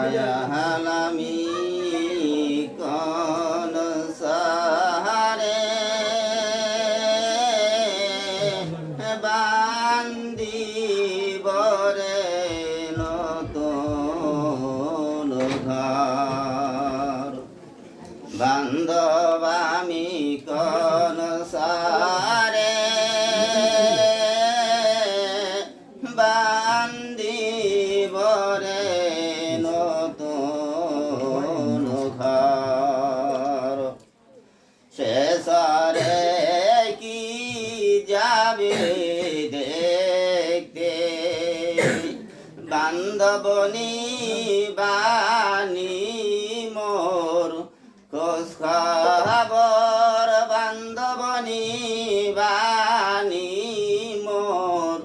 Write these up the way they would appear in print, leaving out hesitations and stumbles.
হালামি কোন সাহারে বান্দি বরে নতুন ঘর বান্ধব আমি কোন সারে বান্দি বরে নতুন ঘর শেষরে কি যাবে দেখতে বান্ধবনী বাণী মোর খোঁজ খবর বান্ধবনী বাণী মোর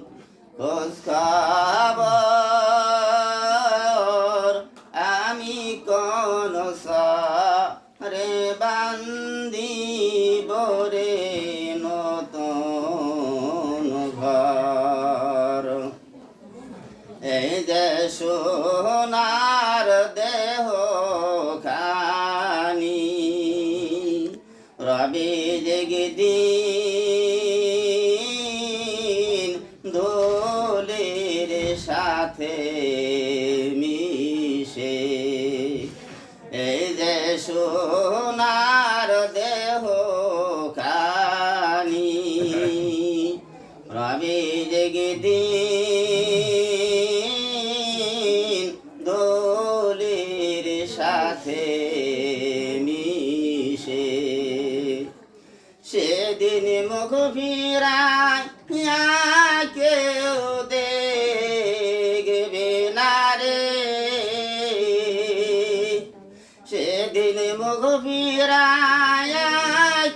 খোঁজ খবর আমি কোন সারে বান্দি বরে নতুন ঘর এই যে সোনার দেহ খানি রবি জগদিন দোলের সাথে মিশে এই যে সোনার দেহ খানি রবি জগদিন দোলের সাথে মিশে সেদিন মুখ ফিরায় কেউ দেখবে না রে সেদিন মুখ ফিরায়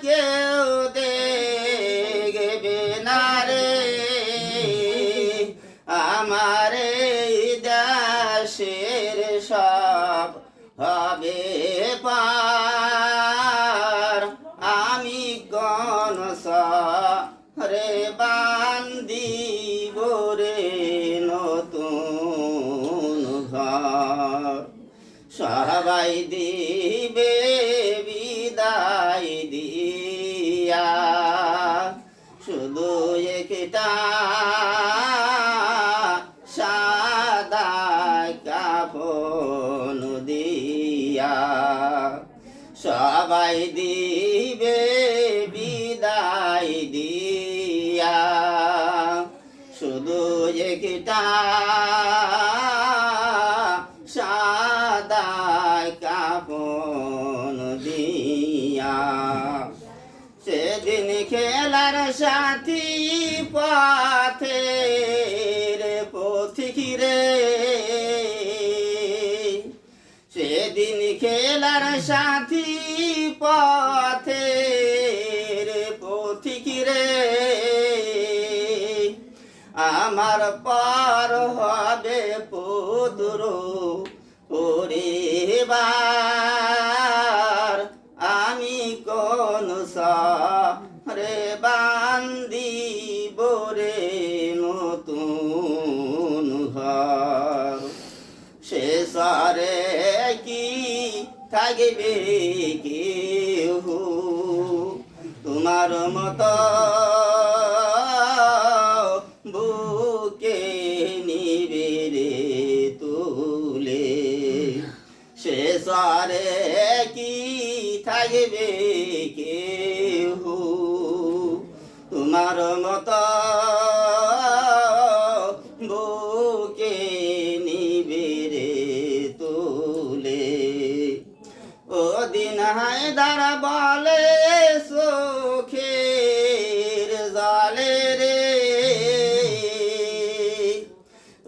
কেউ দেখবে না রে আমার এই দেশের সব হবে পার আমি কোন সারে বান্দি বরে নতুন ঘর সবাই দিবে বিদায় দিয়া শুধু একটা সাদা কাফন দিয়া সবাই দিবে বিদায় দিয়া শুধু একটা সাদা কাফন দিয়া সেদিন খেলার সাথী পথের পথিক রে সেদিন খেলার সাথী পথের পথিক রে আমার পার হবে পুত্র পরিবার আমি কোন সারে বান্দি বরে নতুন ঘর সে সারে কি থাকবে কেউ তোমার মতো বুকে নিবে রে তুলে সে সারে কি থাকবে কেউ তোমার মতো বুকে নিবে রে তুলে ও দিন হায়দার বলে চোখের জলে রে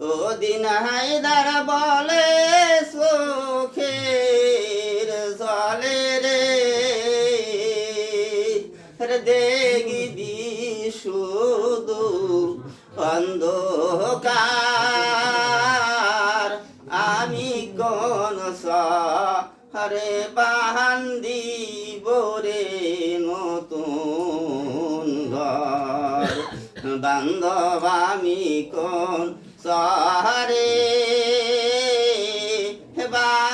ও দিন হায়দার বলে চোখের জলে রে দেখবি শুধু অন্ধকার আমি কোন সারে বান্দি বরে নতুন ঘর বান্ধব আমি কোন সারে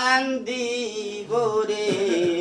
বান্দিব রে